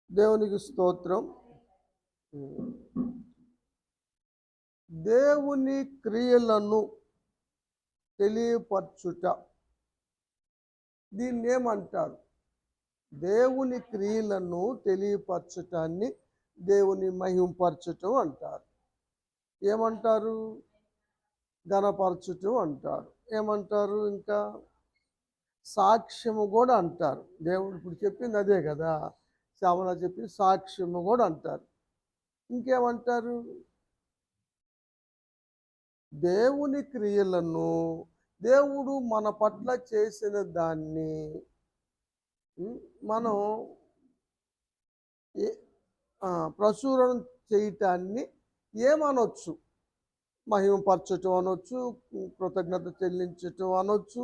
దేవునికి స్తోత్రం. దేవుని క్రియలను తెలియపరచుట, దీన్ని ఏమంటారు? దేవుని క్రియలను తెలియపరచటాన్ని దేవుని మహింపరచటం అంటారు. ఏమంటారు? ఘనపరచటం అంటారు. ఏమంటారు? ఇంకా సాక్ష్యము కూడా అంటారు. దేవుడు ఇప్పుడు చెప్పింది అదే కదా, శ్యామల చెప్పి సాక్ష్యము కూడా అంటారు. ఇంకేమంటారు? దేవుని క్రియలను, దేవుడు మన పట్ల చేసిన దాన్ని మనం ప్రచురణ చేయటాన్ని ఏమనొచ్చు? మహిమపరచటం అనొచ్చు, కృతజ్ఞత చెల్లించటం అనొచ్చు.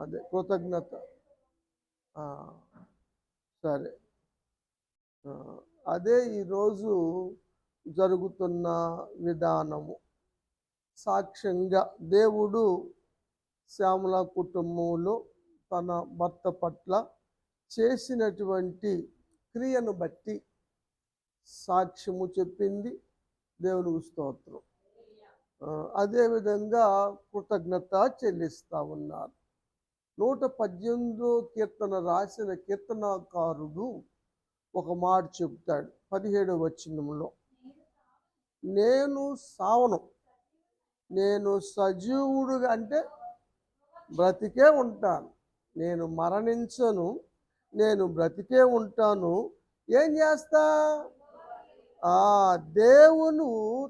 అదే కృతజ్ఞత. సరే, అదే ఈరోజు జరుగుతున్న విధానము. సాక్ష్యంగా దేవుడు శ్యామల కుటుంబంలో తన భర్త పట్ల చేసినటువంటి క్రియను బట్టి సాక్ష్యము చెప్పింది. దేవునికి స్తోత్రం. అదేవిధంగా కృతజ్ఞత చెల్లిస్తూ ఉన్నారు. 118 కీర్తన రాసిన కీర్తనాకారుడు ఒక మాట చెప్తాడు 17వ వచనంలో, నేను సావను, నేను సజీవుడుగా, అంటే బ్రతికే ఉంటాను, నేను మరణించను, నేను బ్రతికే ఉంటాను. ఏం చేస్తా? దేవుడు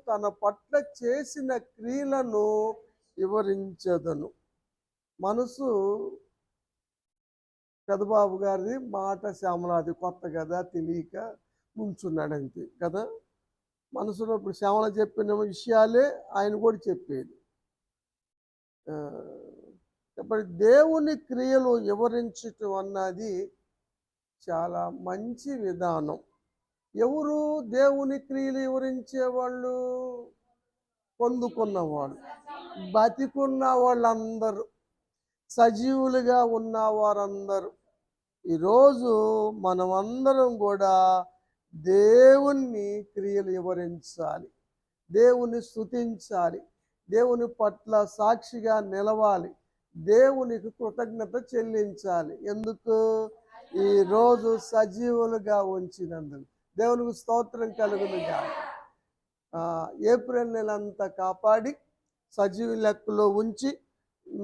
తన పట్ల చేసిన క్రియలను వివరించదను. మనసు పెదబాబు గారిది మాట శ్యామలాది కొత్త కదా, తెలియక ముంచున్నాడంతే కదా. మనసులో ఇప్పుడు శ్యామల చెప్పిన విషయాలే ఆయన కూడా చెప్పేది. ఇప్పుడు దేవుని క్రియలు వివరించటం అన్నది చాలా మంచి విధానం. ఎవరు దేవుని క్రియలు వివరించేవాళ్ళు? పొందుకున్నవాళ్ళు, బతికున్న వాళ్ళందరూ, సజీవులుగా ఉన్న వారందరూ. ఈరోజు మనమందరం కూడా దేవుని క్రియలు వివరించాలి, దేవుని స్తుతించాలి, దేవుని పట్ల సాక్షిగా నిలవాలి, దేవునికి కృతజ్ఞత చెల్లించాలి. ఎందుకు? ఈరోజు సజీవులుగా ఉంచినందుకు దేవునికి స్తోత్రం కలుగునుగా. ఏప్రిల్ నెలంతా కాపాడి సజీవ లెక్కలో ఉంచి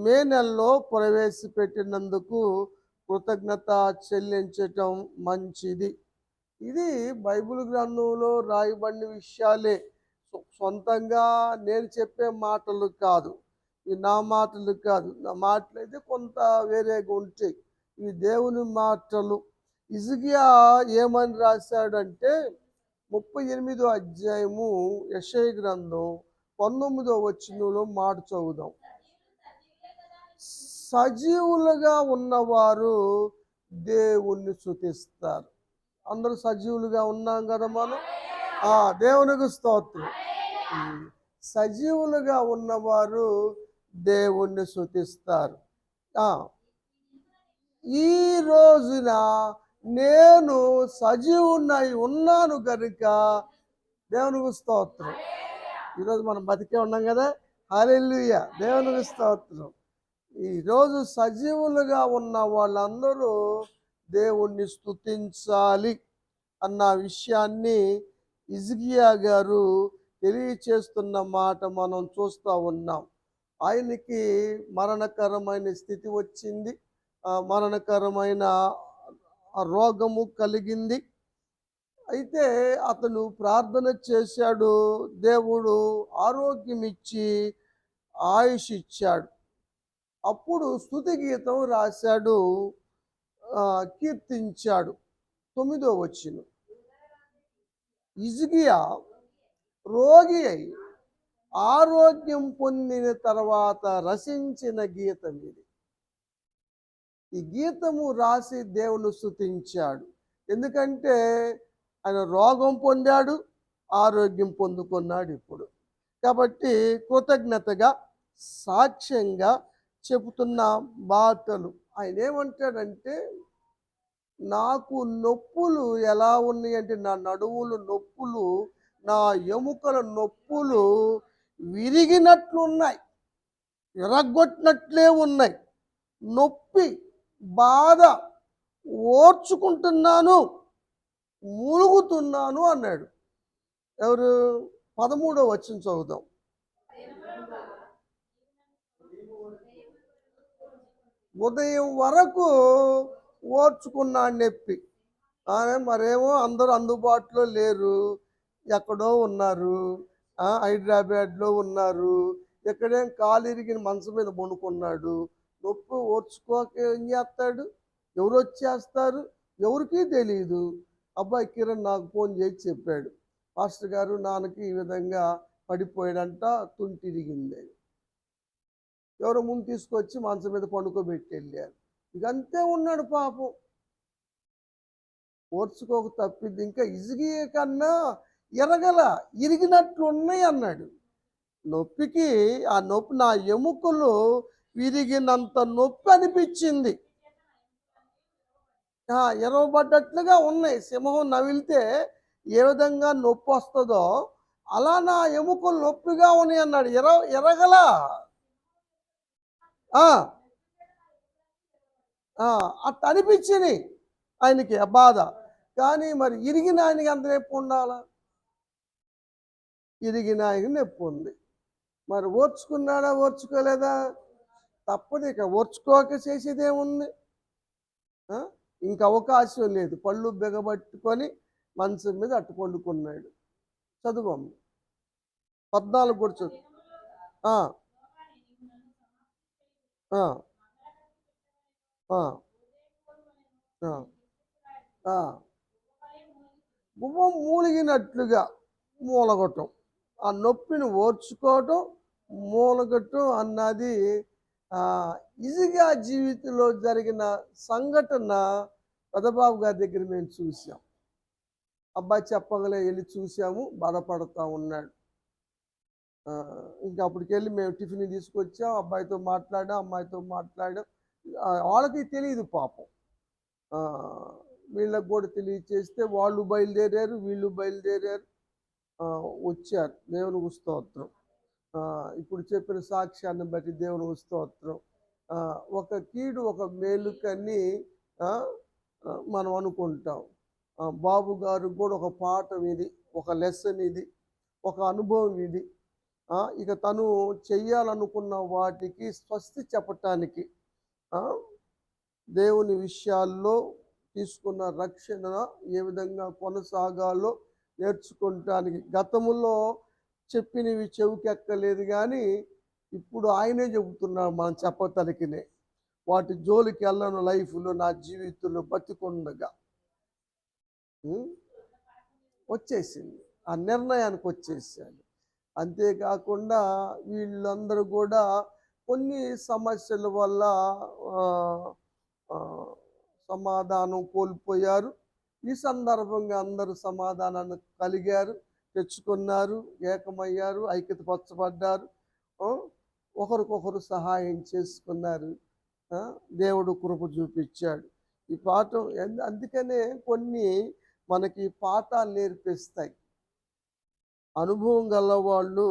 మే నెలలో ప్రవేశపెట్టినందుకు కృతజ్ఞత చెల్లించటం మంచిది. ఇది బైబిల్ గ్రంథంలో రాయబడిన విషయాలే, సొంతంగా నేను చెప్పే మాటలు కాదు, ఇవి నా మాటలు కాదు. నా మాటలు అయితే కొంత వేరేగా ఉంటాయి, ఇవి దేవుని మాటలు. హిజ్కియా ఏమని రాశాడంటే 38వ అధ్యాయము యెషయా గ్రంథం 19వ వచనంలో మాట చదువుదాం. సజీవులుగా ఉన్నవారు దేవుణ్ణి స్తుతిస్తారు. అందరూ సజీవులుగా ఉన్నాం కదా మనం. దేవునికి స్తోత్రం. సజీవులుగా ఉన్నవారు దేవుణ్ణి స్తుతిస్తారు. ఈ రోజున నేను సజీవున్నై ఉన్నాను కనుక దేవునికి స్తోత్రం. ఈరోజు మనం బతికే ఉన్నాం కదా, హల్లెలూయా, దేవునికి స్తోత్రం. ఈరోజు సజీవులుగా ఉన్న వాళ్ళందరూ దేవుణ్ణి స్తుతించాలి అన్న విషయాన్ని హిజ్కియా గారు తెలియచేస్తున్న మాట మనం చూస్తూ ఉన్నాం. ఆయనకి మరణకరమైన స్థితి వచ్చింది, మరణకరమైన రోగము కలిగింది. అయితే అతను ప్రార్థన చేశాడు, దేవుడు ఆరోగ్యం ఇచ్చి ఆయుష్ ఇచ్చాడు. అప్పుడు స్తుతి గీతం రాశాడు, కీర్తించాడు. 9వ వచనం, హిజ్కియా రోగి అయి ఆరోగ్యం పొందిన తర్వాత రచించిన గీతం ఇది. ఈ గీతము రాసి దేవుని స్తుతించాడు. ఎందుకంటే ఆయన రోగం పొందాడు, ఆరోగ్యం పొందుకున్నాడు ఇప్పుడు. కాబట్టి కృతజ్ఞతగా సాక్ష్యంగా చెబుతున్న మాటలు. ఆయన ఏమంటాడంటే, నాకు నొప్పులు ఎలా ఉన్నాయి అంటే, నా నడుములు నొప్పులు, నా ఎముకల నొప్పులు విరిగినట్లున్నాయి. విరగ్గొట్టినట్లే ఉన్నాయి. నొప్పి, బాధ ఓర్చుకుంటున్నాను, మూలుగుతున్నాను అన్నాడు. ఎవరు? 13వ వచనం చదువుదాం. ఉదయం వరకు ఓర్చుకున్నాడు నొప్పి. మరేమో అందరూ అందుబాటులో లేరు, ఎక్కడో ఉన్నారు. హైదరాబాద్లో ఉన్నారు. ఇక్కడేం కాలు ఇరిగిన మంచం మీద పడుకున్నాడు. నొప్పి ఓర్చుకోక ఏం చేస్తాడు? ఎవరు వచ్చేస్తారు? ఎవరికీ తెలియదు. అబ్బాయి కిరణ్ నాకు ఫోన్ చేసి చెప్పాడు, పాస్టర్ గారు నాన్నకి ఈ విధంగా పడిపోయాడంట, తుంటి ఇరిగింది. ఎవరో ముందు తీసుకొచ్చి మంచం మీద పండుకోబెట్టి వెళ్ళారు. ఇకంతే ఉన్నాడు పాపం. ఓర్చుకోక తప్పిద్ది. ఇంకా ఇసిగి కన్నా ఇరిగినట్లు ఉన్నాయి అన్నాడు. నొప్పికి ఆ నొప్పి, నా ఎముకలు విరిగినంత నొప్పి అనిపించింది. ఎరవబడ్డట్లుగా ఉన్నాయి. సింహం నవిలితే ఏ విధంగా నొప్పి వస్తుందో అలా నా ఎముకలు నొప్పిగా ఉన్నాయి అన్నాడు. ఎరగల అట్లా అనిపించింది ఆయనకి ఆ బాధ. కానీ మరి ఇరిగిన ఆయనకి అంత నొప్పి ఉండాలా? ఇరిగిన ఆయనకి నొప్పి ఉంది. మరి ఓర్చుకున్నాడా? ఓర్చుకోలేదా? తప్పదు. ఇక ఓర్చుకోక చేసేదేముంది? ఇంక అవకాశం లేదు. పళ్ళు బిగబట్టుకొని మంచం మీద అట్టు పండుకున్నాడు. చదువమ్మ 14 కూడా చదువు. గువ్వం మూలిగినట్లుగా మూలగొట్టం, ఆ నొప్పిని ఓర్చుకోవటం, మూలగొట్టం అన్నది ఈజీగా జీవితంలో జరిగిన సంఘటన పెదబాబు గారి దగ్గర మేము చూసాం. అబ్బాయి చెప్పగలే వెళ్ళి చూసాము, బాధపడతా ఉన్నాడు. ఇంకా అప్పటికి వెళ్ళి మేము టిఫిన్ తీసుకొచ్చాం, అబ్బాయితో మాట్లాడాం, అమ్మాయితో మాట్లాడాం. వాళ్ళకి తెలియదు పాపం. వీళ్ళకి కూడా తెలియచేస్తే వాళ్ళు బయలుదేరారు, వీళ్ళు బయలుదేరారు, వచ్చారు. దేవునికి స్తోత్రం. ఇప్పుడు చెప్పిన సాక్ష్యాన్ని బట్టి దేవునికి స్తోత్రం. ఒక కీడు ఒక మేలుకని మనం అనుకుంటాం. బాబు గారు కూడా ఒక పాఠం ఇది, ఒక లెసన్ ఇది, ఒక అనుభవం ఇది. ఇక తను చెయ్యాలనుకున్న వాటికి స్వస్తి చెప్పటానికి, దేవుని విషయాల్లో తీసుకున్న రక్షణ ఏ విధంగా కొనసాగాలో నేర్చుకోవటానికి గతంలో చెప్పినవి చెవికెక్కలేదు, కానీ ఇప్పుడు ఆయనే చెబుతున్నాడు మనం చెప్పతలికినే. వాటి జోలికి వెళ్ళను లైఫ్లో, నా జీవితంలో బతికుండగా వచ్చేసింది. ఆ నిర్ణయానికి వచ్చేసాడు. అంతేకాకుండా వీళ్ళందరూ కూడా కొన్ని సమస్యల వల్ల సమాధానం కోల్పోయారు. ఈ సందర్భంగా అందరూ సమాధానాన్ని కలిగారు, తెచ్చుకున్నారు, ఏకమయ్యారు, ఐక్యతపరచబడ్డారు, ఒకరికొకరు సహాయం చేసుకున్నారు. దేవుడు కృప చూపించాడు. ఈ పాఠం అందుకనే కొన్ని మనకి పాఠాలు నేర్పిస్తాయి. అనుభవం గల వాళ్ళు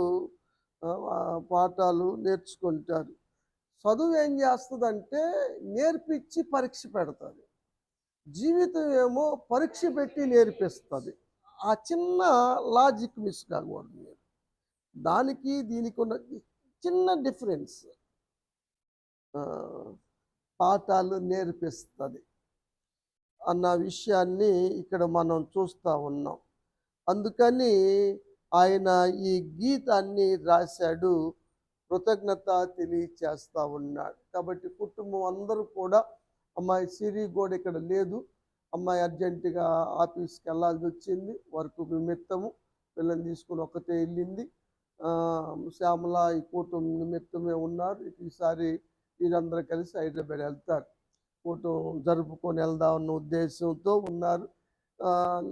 పాఠాలు నేర్చుకుంటారు. చదువు ఏం చేస్తుందంటే నేర్పించి పరీక్ష పెడతారు. జీవితం ఏమో పరీక్ష పెట్టి నేర్పిస్తుంది. ఆ చిన్న లాజిక్ మిస్ కాకూడదు మీరు. దానికి దీనికి ఉన్న చిన్న డిఫరెన్స్ పాఠాలు నేర్పిస్తుంది అన్న విషయాన్ని ఇక్కడ మనం చూస్తూ ఉన్నాం. అందుకని ఆయన ఈ గీతాన్ని రాశాడు, కృతజ్ఞత తెలియచేస్తూ ఉన్నాడు. కాబట్టి కుటుంబం అందరూ కూడా, అమ్మాయి సిరి కూడా ఇక్కడ లేదు, అమ్మాయి అర్జెంటుగా ఆఫీస్కి వెళ్ళాల్సి వచ్చింది, వర్క్ నిమిత్తము పిల్లల్ని తీసుకుని ఒక్కతే వెళ్ళింది. శ్యామల ఈ కుటుంబం నిమిత్తమే ఉన్నారు. ఈసారి వీరందరూ కలిసి హైదరాబాద్ వెళ్తారు, కుటుంబం జరుపుకొని వెళ్దామన్న ఉద్దేశంతో ఉన్నారు.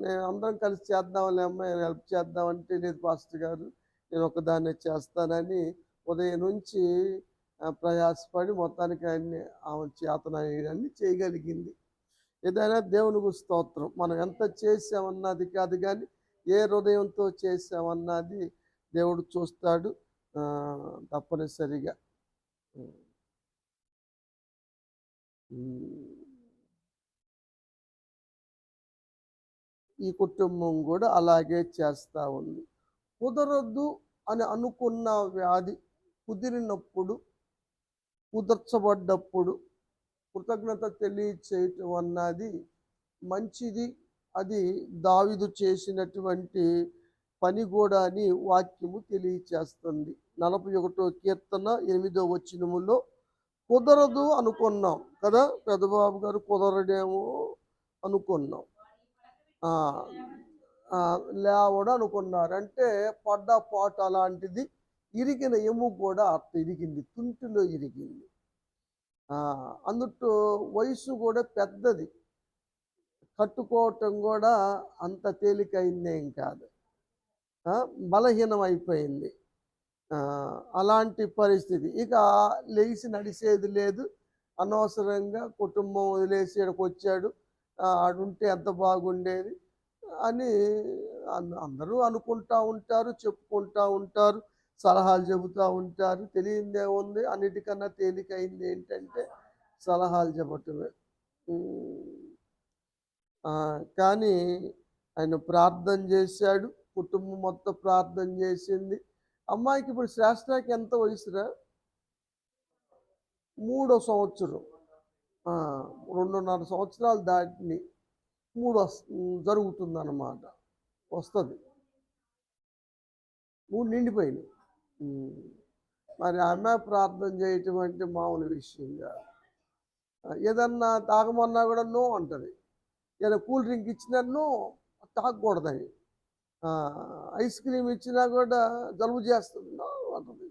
నేను అందరం కలిసి చేద్దాంలే అమ్మాయి, హెల్ప్ చేద్దామంటే, లేదు పాస్టర్ గారు నేను ఒకదాన్నే చేస్తానని ఉదయం నుంచి ప్రయాసపడి మొత్తానికి అన్ని ఆమె చేతనని చేయగలిగింది. ఏదైనా దేవునికి స్తోత్రం. మనం ఎంత చేసామన్నది కాదు కానీ ఏ హృదయంతో చేసామన్నది దేవుడు చూస్తాడు తప్పనిసరిగా. ఈ కుటుంబం కూడా అలాగే చేస్తూ ఉంది. కుదరదు అని అనుకున్న వ్యాధి కుదిరినప్పుడు, కుదర్చబడ్డప్పుడు కృతజ్ఞత తెలియచేయటం అన్నది మంచిది. అది దావీదు చేసినటువంటి పని కూడా అని వాక్యము తెలియచేస్తుంది. 41వ కీర్తన 8వ వచనములో కుదరదు అనుకున్నాం కదా, పెద్దబాబు గారు కుదరడేమో అనుకున్నాం, లేవడం అనుకున్నారు. అంటే పడ్డ పాట అలాంటిది, ఇరిగిన ఎముక కూడా అట్లా ఇరిగింది, తుంటిలో ఇరిగింది. అందుట్లో వయసు కూడా పెద్దది, కట్టుకోవటం కూడా అంత తేలికైందేం కాదు, బలహీనం అయిపోయింది. అలాంటి పరిస్థితి. ఇక లేచి నడిచేది లేదు, అనవసరంగా కుటుంబం వదిలేసి ఇక్కడికి వచ్చాడు, ఆడుంటే ఎంత బాగుండేది అని అందరూ అనుకుంటూ ఉంటారు, చెప్పుకుంటూ ఉంటారు, సలహాలు చెబుతూ ఉంటారు. తెలియందే ఉంది, అన్నిటికన్నా తేలికైంది ఏంటంటే సలహాలు చెప్పటమే. కానీ ఆయన ప్రార్థన చేశాడు, కుటుంబం మొత్తం ప్రార్థన చేసింది. అమ్మాయికి ఇప్పుడు శ్రేష్ఠకి ఎంత వయసురా? 3వ సంవత్సరం, 2.5 సంవత్సరాలు దాటిని 3 జరుగుతుందన్నమాట, వస్తుంది. 3 నిండిపోయినాయి. మరి ఆమె ప్రార్థన చేయటం అంటే మామూలు విషయం కాదు. ఏదన్నా తాగమన్నా కూడా నో అంటది. ఏదైనా కూల్ డ్రింక్ ఇచ్చినా నో, తాగకూడదని. ఐస్ క్రీమ్ ఇచ్చినా కూడా జలుబు చేస్తుంది నో అంటది.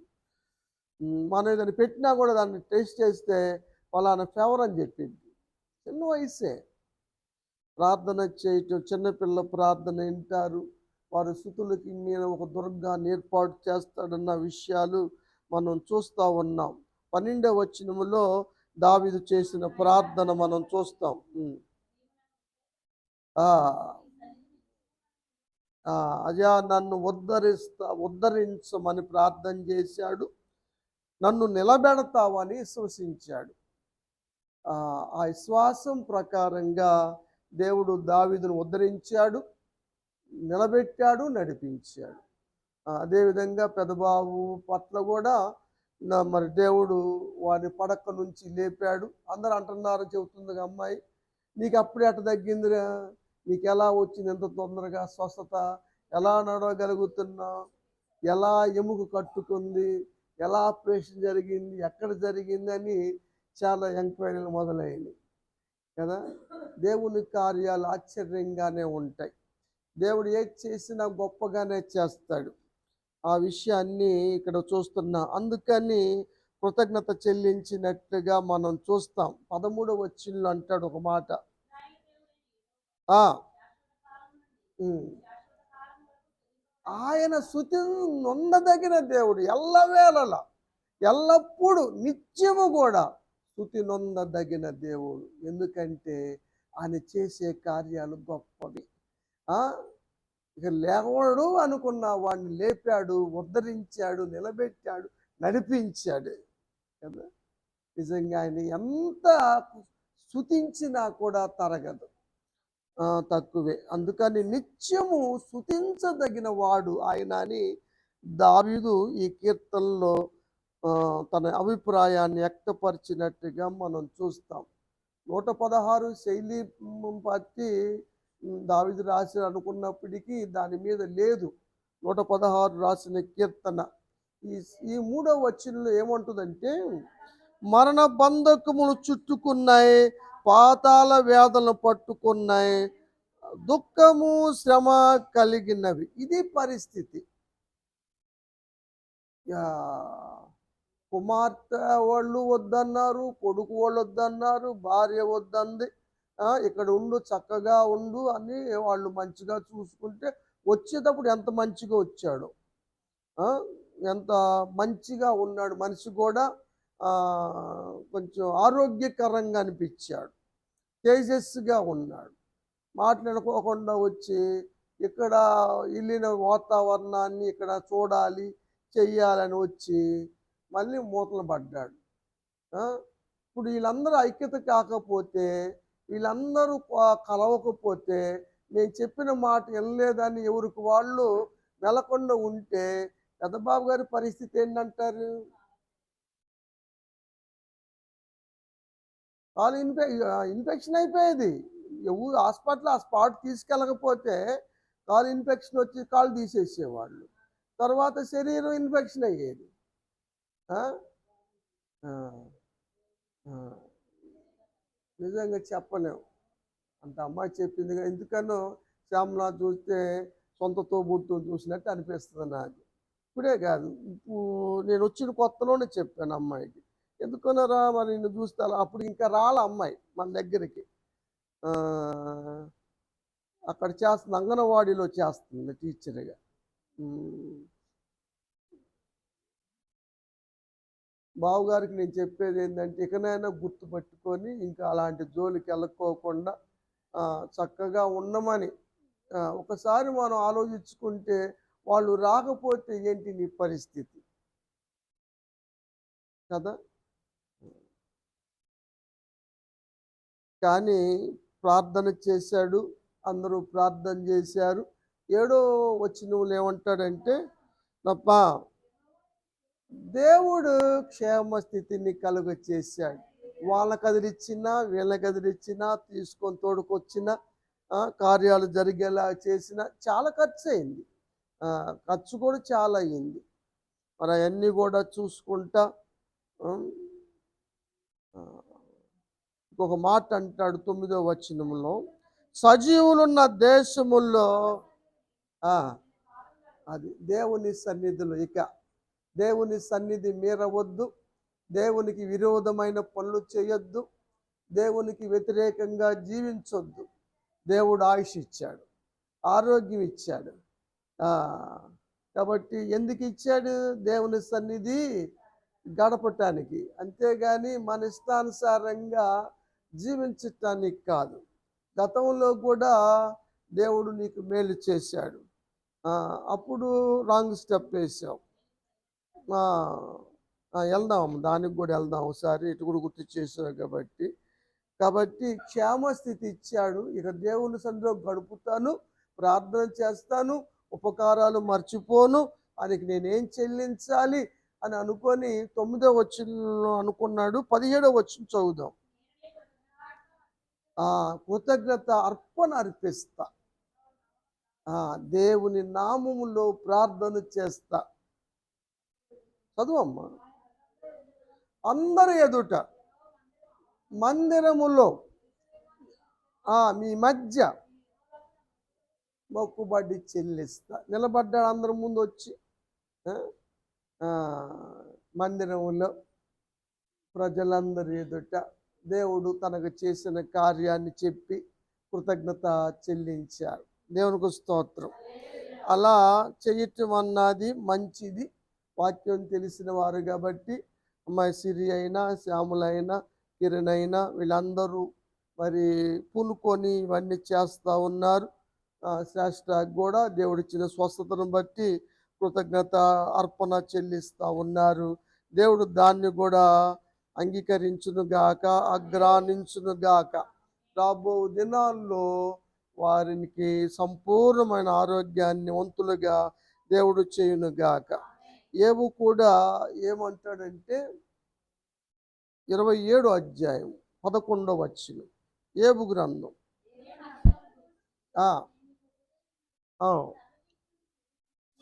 మనం ఏదైనా పెట్టినా కూడా దాన్ని టేస్ట్ చేస్తే ఫలానా ఫేవర్ అని చెప్పింది. చిన్న వయసే ప్రార్థన చేయటం, చిన్నపిల్ల ప్రార్థన వింటారు, వారి స్థుతులకి నేను ఒక దుర్గాన్ని ఏర్పాటు చేస్తాడన్న విషయాలు మనం చూస్తూ ఉన్నాం. 12వ వచనములో దావీదు చేసిన ప్రార్థన మనం చూస్తాం. అజా నన్ను ఉద్ధరించమని ప్రార్థన చేశాడు, నన్ను నిలబెడతావని విశ్వసించాడు. ఆ విశ్వాసం ప్రకారంగా దేవుడు దావీదును ఉద్ధరించాడు, నిలబెట్టాడు, నడిపించాడు. అదేవిధంగా పెదబాబు పట్ల కూడా మరి దేవుడు వారి పడక నుంచి లేపాడు. అందరూ అంటున్నారు, చెబుతుంది అమ్మాయి, నీకు అప్పుడే అట్ట తగ్గిందిరా, నీకు ఎలా వచ్చింది ఎంత తొందరగా స్వస్థత, ఎలా నడవగలుగుతున్నావు, ఎలా ఎముక కట్టుకుంది, ఎలా ఆపరేషన్ జరిగింది, ఎక్కడ జరిగిందని చాలా ఎంక్వైరీలు మొదలైనవి కదా. దేవుని కార్యాలు ఆశ్చర్యంగానే ఉంటాయి. దేవుడు ఏది చేసినా గొప్పగానే చేస్తాడు. ఆ విషయాన్ని ఇక్కడ చూస్తున్నా. అందుకని కృతజ్ఞత చెల్లించినట్లుగా మనం చూస్తాం. 13వ వచనంలో అంటాడు ఒక మాట, ఆయన స్తుతి నొందదగిన దేవుడు, ఎల్లవేళలా ఎల్లప్పుడూ నిత్యము కూడా స్తుతి నొందదగిన దేవుడు. ఎందుకంటే ఆయన చేసే కార్యాలు గొప్పవి. ఇక లేవడు అనుకున్న వాడిని లేపాడు, ఉద్ధరించాడు, నిలబెట్టాడు, నడిపించాడు కదా. నిజంగా ఆయన ఎంత స్తుతించినా కూడా తరగదు, తక్కువే. అందుకని నిత్యము స్తుతించదగిన వాడు ఆయన అని దావీదు ఈ కీర్తనలో తన అభిప్రాయాన్ని వ్యక్తపరిచినట్టుగా మనం చూస్తాం. 116 శైలి బట్టి దావీదు రాసి అనుకున్నప్పటికీ దాని మీద లేదు. 116 రాసిన కీర్తన ఈ 3వ వచనంలో ఏమంటుందంటే, మరణ బంధకములు చుట్టుకున్నాయి, పాతాళ వేదనలు పట్టుకున్నాయి, దుఃఖము శ్రమ కలిగినవి. ఇది పరిస్థితి. కుమార్తె వాళ్ళు వద్దన్నారు, కొడుకు వాళ్ళు వద్దన్నారు, భార్య వద్దంది, ఇక్కడ ఉండు, చక్కగా ఉండు అని వాళ్ళు మంచిగా చూసుకుంటే వచ్చేటప్పుడు ఎంత మంచిగా వచ్చాడు, ఎంత మంచిగా ఉన్నాడు, మనిషి కూడా కొంచెం ఆరోగ్యకరంగా అనిపించాడు. తేజస్సుగా ఉన్నాడు. మాట్లాడుకోకుండా వచ్చి ఇక్కడ వెళ్ళిన వాతావరణాన్ని ఇక్కడ చూడాలి, చెయ్యాలని వచ్చి మళ్ళీ మూతలు పడ్డాడు. ఇప్పుడు వీళ్ళందరూ ఐక్యత కాకపోతే, వీళ్ళందరూ కలవకపోతే, నేను చెప్పిన మాట వినలేదని ఎవరికి వాళ్ళు వెళ్లకుండా ఉంటే పెద్దబాబు గారి పరిస్థితి ఏంటంటారు? కాలు ఇన్ఫెక్షన్ అయిపోయేది. ఎవరు హాస్పిటల్ ఆ స్పాట్ తీసుకెళ్ళకపోతే కాలు ఇన్ఫెక్షన్ వచ్చి కాలు తీసేసేవాళ్ళు. తర్వాత శరీరం ఇన్ఫెక్షన్ అయ్యేది. నిజంగా చెప్పలేము. అంత అమ్మాయి చెప్పింది. ఎందుకనో శ్యామలా చూస్తే సొంత తోబుట్టుని చూసినట్టు అనిపిస్తుంది నాకు. ఇప్పుడే కాదు, ఇప్పుడు నేను వచ్చిన కొత్తలోనే చెప్పాను అమ్మాయికి. ఎందుకన్నారా మరి నిన్ను చూస్తా, అప్పుడు ఇంకా రాల అమ్మాయి మన దగ్గరికి. అక్కడ చేస్తుంది, అంగన్వాడీలో చేస్తుంది టీచర్గా. బావగారికి నేను చెప్పేది ఏంటంటే, ఇకనైనా గుర్తుపట్టుకొని ఇంకా అలాంటి జోలికి వెళ్ళకోకుండా చక్కగా ఉండమని. ఒకసారి మనం ఆలోచించుకుంటే వాళ్ళు రాకపోతే ఏంటి నీ పరిస్థితి కదా. కానీ ప్రార్థన చేశాడు, అందరూ ప్రార్థన చేశారు. 7వ వచనంలో ఏమంటాడంటే, నప్పా దేవుడు క్షేమ స్థితిని కలుగచేశాడు. వాళ్ళకి అదిరిచ్చినా వీళ్ళకి అదిరిచ్చినా తీసుకొని తోడుకొచ్చిన కార్యాలు జరిగేలా చేసిన చాలా ఖర్చు అయింది. ఖర్చు కూడా చాలా అయింది. మరి అవన్నీ కూడా చూసుకుంటా ఇంకొక మాట అంటాడు 9వ వచనంలో, సజీవులున్న దేశముల్లో అది దేవుని సన్నిధిలో ఇక దేవుని సన్నిధి మీరవద్దు, దేవునికి విరోధమైన పనులు చేయొద్దు, దేవునికి వ్యతిరేకంగా జీవించొద్దు. దేవుడు ఆయుష్ ఇచ్చాడు, ఆరోగ్యం ఇచ్చాడు. కాబట్టి ఎందుకు ఇచ్చాడు? దేవుని సన్నిధి గడపటానికి, అంతేగాని మన ఇష్టానుసారంగా జీవించటానికి కాదు. గతంలో కూడా దేవుడు నీకు మేలు చేశాడు, అప్పుడు రాంగ్ స్టెప్ వేసావు. వెళ్దాం, దానికి కూడా వెళ్దాం ఒకసారి, ఇటు కూడా గుర్తు చేసావు కాబట్టి క్షేమస్థితి ఇచ్చాడు. ఇక దేవుని సన్నిధిలో గడుపుతాను, ప్రార్థన చేస్తాను, ఉపకారాలు మర్చిపోను, ఆయనకి నేనేం చెల్లించాలి అని అనుకొని 9వ వచనంలో అనుకున్నాడు. 17వ వచనం చదువుదాం. కృతజ్ఞత అర్పణ అర్పిస్తా, దేవుని నామములో ప్రార్థన చేస్తా. చదువమ్మా. అందరి ఎదుట మందిరములో మీ మధ్య మొక్కుబడి చెల్లిస్తా. నిలబడ్డాడు అందరి ముందు వచ్చి మందిరములో ప్రజలందరి ఎదుట దేవుడు తనకు చేసిన కార్యాన్ని చెప్పి కృతజ్ఞత చెల్లించారు. దేవునికి స్తోత్రం. అలా చేయటం అన్నది మంచిది. వాక్యం తెలిసిన వారు కాబట్టి అమ్మాయి సిరి అయినా, శ్యాములైనా, కిరణ్ అయినా వీళ్ళందరూ మరి పూనుకొని ఇవన్నీ చేస్తూ ఉన్నారు. శ్రేష్ఠ కూడా దేవుడిచ్చిన స్వస్థతను బట్టి కృతజ్ఞత అర్పణ చెల్లిస్తూ ఉన్నారు. దేవుడు దాన్ని కూడా అంగీకరించునుగాక, అగ్రానించునుగాక. రాబో దినాల్లో వారికి సంపూర్ణమైన ఆరోగ్యాన్ని వంతులుగా దేవుడు చేయునుగాక. ఏబు కూడా ఏమంటాడంటే 27వ అధ్యాయం 11వ వచనం, ఏబు గ్రంథం.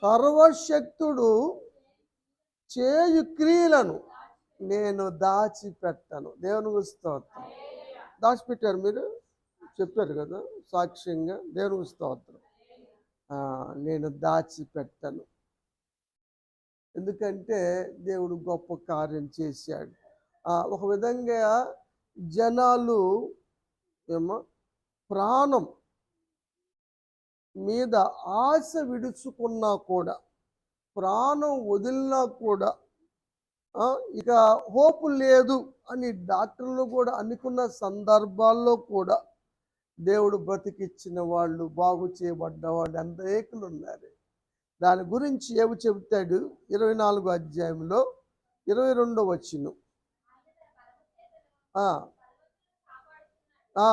సర్వశక్తుడు చేయు క్రియలను నేను దాచిపెట్టను. దేవునికి స్తోత్రం. దాచిపెట్టారు, మీరు చెప్పారు కదా సాక్ష్యంగా. దేవునికి స్తోత్రం. నేను దాచిపెట్టను, ఎందుకంటే దేవుడు గొప్ప కార్యం చేశాడు. ఒక విధంగా జనాలు ప్రాణం మీద ఆశ విడుచుకున్నా కూడా, ప్రాణం వదిలినా కూడా ఇక హోప్ లేదు అని డాక్టర్లు కూడా అనుకున్న సందర్భాల్లో కూడా దేవుడు బ్రతికిచ్చిన వాళ్ళు, బాగు చేయబడ్డ వాళ్ళు అనేకులు ఉన్నారు. దాని గురించి ఏమి చెబుతాడు 24 అధ్యాయంలో 22 వచనం. ఆ, ఆ,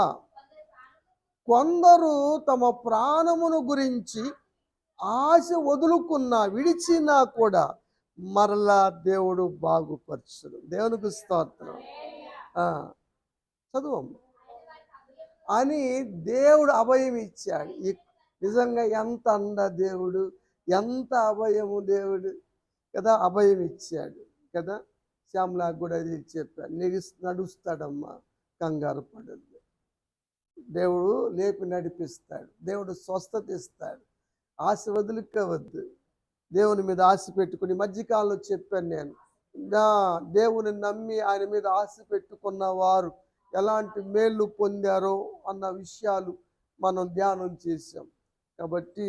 కొందరు తమ ప్రాణమును గురించి ఆశ వదులుకున్నా విడిచినా కూడా మరలా దేవుడు బాగుపరచును. దేవునికి స్తోత్రం. ఆ, చదువు అని దేవుడు అభయం ఇచ్చాడు. నిజంగా ఎంత అండ దేవుడు, ఎంత అభయము దేవుడు కదా, అభయం ఇచ్చాడు కదా. శ్యామలాకు కూడా అది చెప్పాడు, నడుస్తాడమ్మా, కంగారు పడద్దు, దేవుడు లేపి నడిపిస్తాడు, దేవుడు స్వస్థత ఇస్తాడు, ఆశ వదులుకోవద్దు, దేవుని మీద ఆశ పెట్టుకుని. మధ్యకాలంలో చెప్పాను నేను, దేవుని నమ్మి ఆయన మీద ఆశ పెట్టుకున్న వారు ఎలాంటి మేళ్ళు పొందారో అన్న విషయాలు మనం ధ్యానం చేసాం. కాబట్టి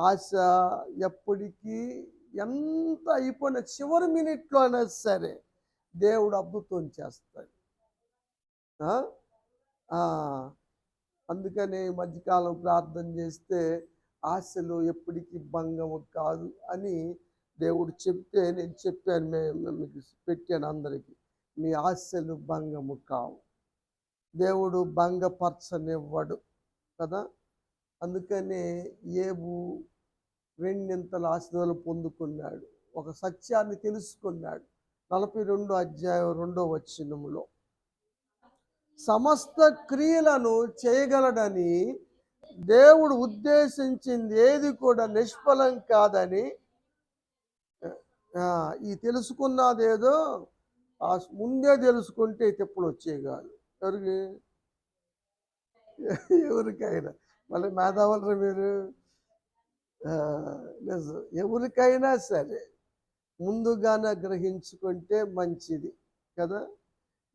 ఆశ ఎప్పటికీ ఎంత అయిపోయిన చివరి మినిట్లో అయినా సరే దేవుడు అద్భుతం చేస్తాడు. అందుకని మధ్యకాలం ప్రార్థన చేస్తే ఆశలు ఎప్పటికీ భంగము కాదు అని దేవుడు చెప్తే నేను చెప్పాను, మీకు పెట్టాను అందరికీ, మీ ఆశలు భంగము కావు, దేవుడు భంగపరచనివ్వడు కదా. అందుకనే ఏబు రెండింతల ఆశీర్వాదాలు పొందుకున్నాడు, ఒక సత్యాన్ని తెలుసుకున్నాడు. 42 అధ్యాయం 2వ వచనములో సమస్త క్రియలను చేయగలడని, దేవుడు ఉద్దేశించింది ఏది కూడా నిష్ఫలం కాదని, ఈ తెలుసుకున్నదేదో ముందే తెలుసుకుంటే తెప్పులు వచ్చేవి కాదు. ఎవరికైనా మళ్ళీ మేధావులరు మీరు, ఎవరికైనా సరే ముందుగానే గ్రహించుకుంటే మంచిది కదా.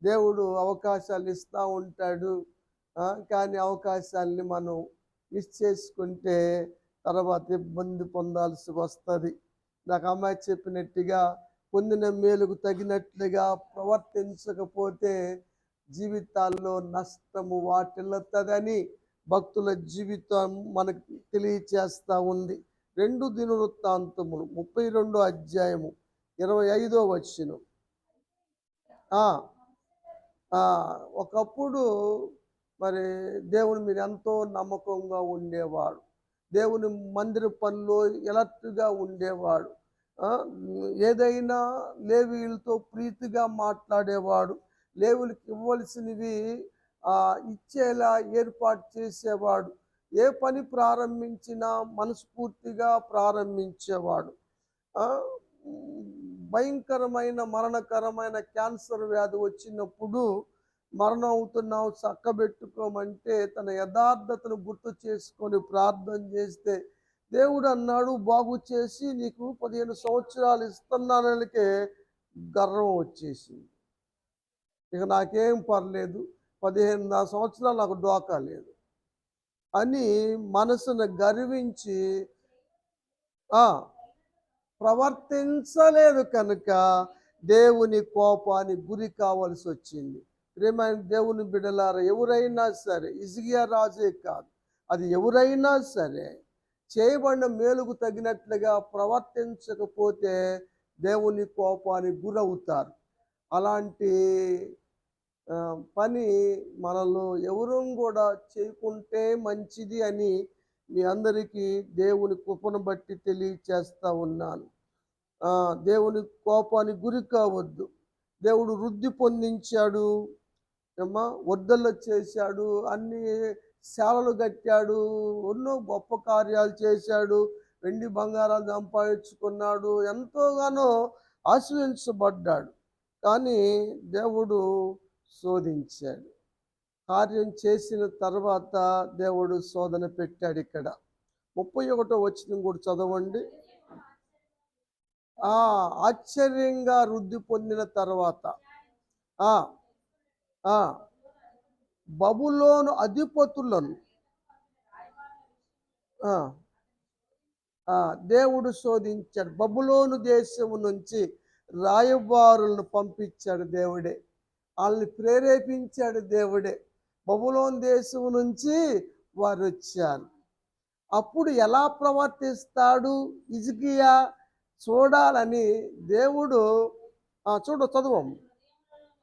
దేవుడు అవకాశాలు ఇస్తూ ఉంటాడు, కానీ అవకాశాలని మనం మిస్ చేసుకుంటే తర్వాత ఇబ్బంది పొందాల్సి వస్తుంది. నాకు అమ్మాయి చెప్పినట్టుగా పొందిన మేలుకు తగినట్లుగా ప్రవర్తించకపోతే జీవితాల్లో నష్టము వాటిల్లుతుందని భక్తుల జీవితం మనకు తెలియచేస్తూ ఉంది. 2 దినవృత్తాంతములు 32 అధ్యాయము 25వ వచనం. ఒకప్పుడు మరి దేవుని మీద ఎంతో నమ్మకంగా ఉండేవాడు, దేవుని మందిర పనిలో ఎలర్ట్గా ఉండేవాడు, ఏదైనా లేవీయులతో ప్రీతిగా మాట్లాడేవాడు, లేవులకి ఇవ్వవలసినవి ఇచ్చేలా ఏర్పాటు చేసేవాడు, ఏ పని ప్రారంభించినా మనస్ఫూర్తిగా ప్రారంభించేవాడు. భయంకరమైన మరణకరమైన క్యాన్సర్ వ్యాధి వచ్చినప్పుడు మరణం అవుతున్నావు చక్కబెట్టుకోమంటే తన యథార్థతను గుర్తు చేసుకొని ప్రార్థన చేస్తే దేవుడు అన్నాడు, బాగు చేసి నీకు 15 సంవత్సరాలు ఇస్తున్నానకే గర్వం వచ్చేసింది. ఇక నాకేం పర్లేదు, 15 సంవత్సరాలు నాకు డోకా లేదు అని మనసును గర్వించి ప్రవర్తించలేదు కనుక దేవుని కోపానికి గురి కావాల్సి వచ్చింది. ప్రేమైన దేవుని బిడ్డలారా, ఎవరైనా సరే, హిజ్కియా రాజే కాదు, అది ఎవరైనా సరే చేయబడిన మేలుకు తగినట్లుగా ప్రవర్తించకపోతే దేవుని కోపానికి గురవుతారు. అలాంటి పని మనలో ఎవరూ కూడా చేయకుంటే మంచిది అని మీ అందరికీ దేవుని కృపను బట్టి తెలియచేస్తూ ఉన్నాను. దేవుని కోపానికి గురి కావద్దు. దేవుడు వృద్ధి పొందించాడు, వర్ధలు చేశాడు, అన్ని శాలలు కట్టాడు, ఎన్నో గొప్ప కార్యాలు చేశాడు, వెండి బంగారాలు సంపాదించుకున్నాడు, ఎంతోగానో ఆశీర్వదించబడ్డాడు. కానీ దేవుడు శోధించాడు. కార్యం చేసిన తర్వాత దేవుడు శోధన పెట్టాడు. ఇక్కడ 31వ వచనం కూడా చదవండి. ఆశ్చర్యంగా వృద్ధి పొందిన తర్వాత బబులోను అధిపతులను దేవుడు శోధించాడు. బబులోను దేశము నుంచి రాయబారులను పంపించాడు దేవుడే, వాళ్ళని ప్రేరేపించాడు దేవుడే. బబులోను దేశం నుంచి వారు వచ్చారు. అప్పుడు ఎలా ప్రవర్తిస్తాడు హిజ్కియా చూడాలని దేవుడు చదువు.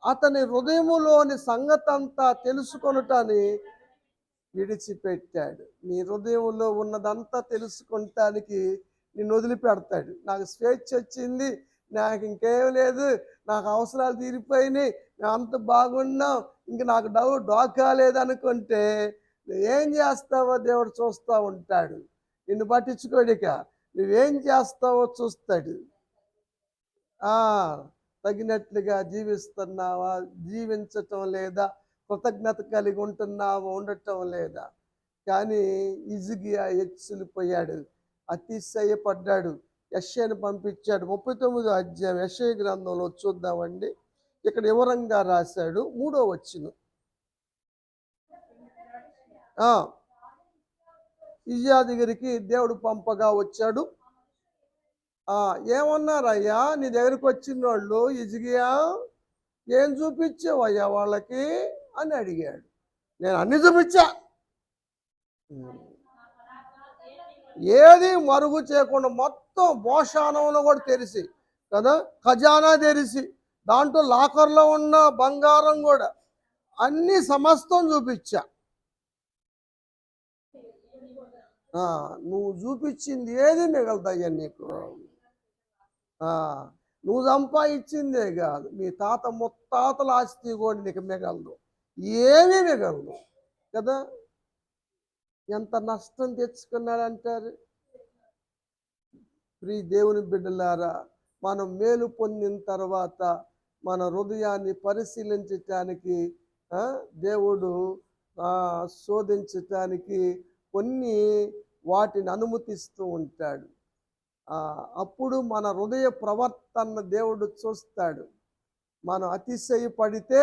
అతని హృదయములోని సంగతంతా తెలుసుకొనుటని విడిచిపెట్టాడు. నీ హృదయంలో ఉన్నదంతా తెలుసుకుంటానికి నిన్ను వదిలిపెడతాడు. నాకు స్వేచ్ఛ వచ్చింది, నాకు ఇంకేం లేదు, నాకు అవసరాలు తీరిపోయినాయి, నేను అంత బాగున్నాం, ఇంక నాకు డోకా లేదనుకుంటే నువ్వేం చేస్తావో దేవుడు చూస్తూ ఉంటాడు. నిన్ను పట్టించుకోడిక నువ్వేం చేస్తావో చూస్తాడు. తగినట్లుగా జీవిస్తున్నావా, జీవించటం లేదా, కృతజ్ఞత కలిగి ఉంటున్నావా, ఉండటం లేదా. కానీ హిజ్కియా హెచ్చిలిపోయాడు, అతిశయపడ్డాడు, యెషయాను పంపించాడు. 39వ అధ్యాయం యెషయా గ్రంథంలో చూద్దామండి. ఇక్కడ వివరంగా రాశాడు. 3వ వచనం. హిజ్కియా దగ్గరికి దేవుడు పంపగా వచ్చాడు. ఏమన్నారయ్యా నీ దగ్గరికి వచ్చిన వాళ్ళు, హిజ్కియా ఏం చూపించావయ్యా వాళ్ళకి అని అడిగాడు. నేను అన్ని చూపించా, ఏది మరుగు చేయకుండా మొత్తం భోషానంలో కూడా తెరిసి కదా, ఖజానా తెరిసి దాంట్లో లాకర్లో ఉన్న బంగారం కూడా అన్ని సమస్తం చూపించా. నువ్వు చూపించింది ఏది మిగలదయ్యా నీకు, నువ్వు సంపాదించిందే కాదు, మీ తాత ముత్తాతల ఆస్తి కూడా నీకు మిగలదు, ఏమీ మిగలదు కదా. ఎంత నష్టం తెచ్చుకున్నాడంటారు. ప్రియ దేవుని బిడ్డలారా, మనం మేలు పొందిన తర్వాత మన హృదయాన్ని పరిశీలించటానికి దేవుడు శోధించటానికి కొన్ని వాటిని అనుమతిస్తూ ఉంటాడు. అప్పుడు మన హృదయ ప్రవర్తన దేవుడు చూస్తాడు. మనం అతిశయపడితే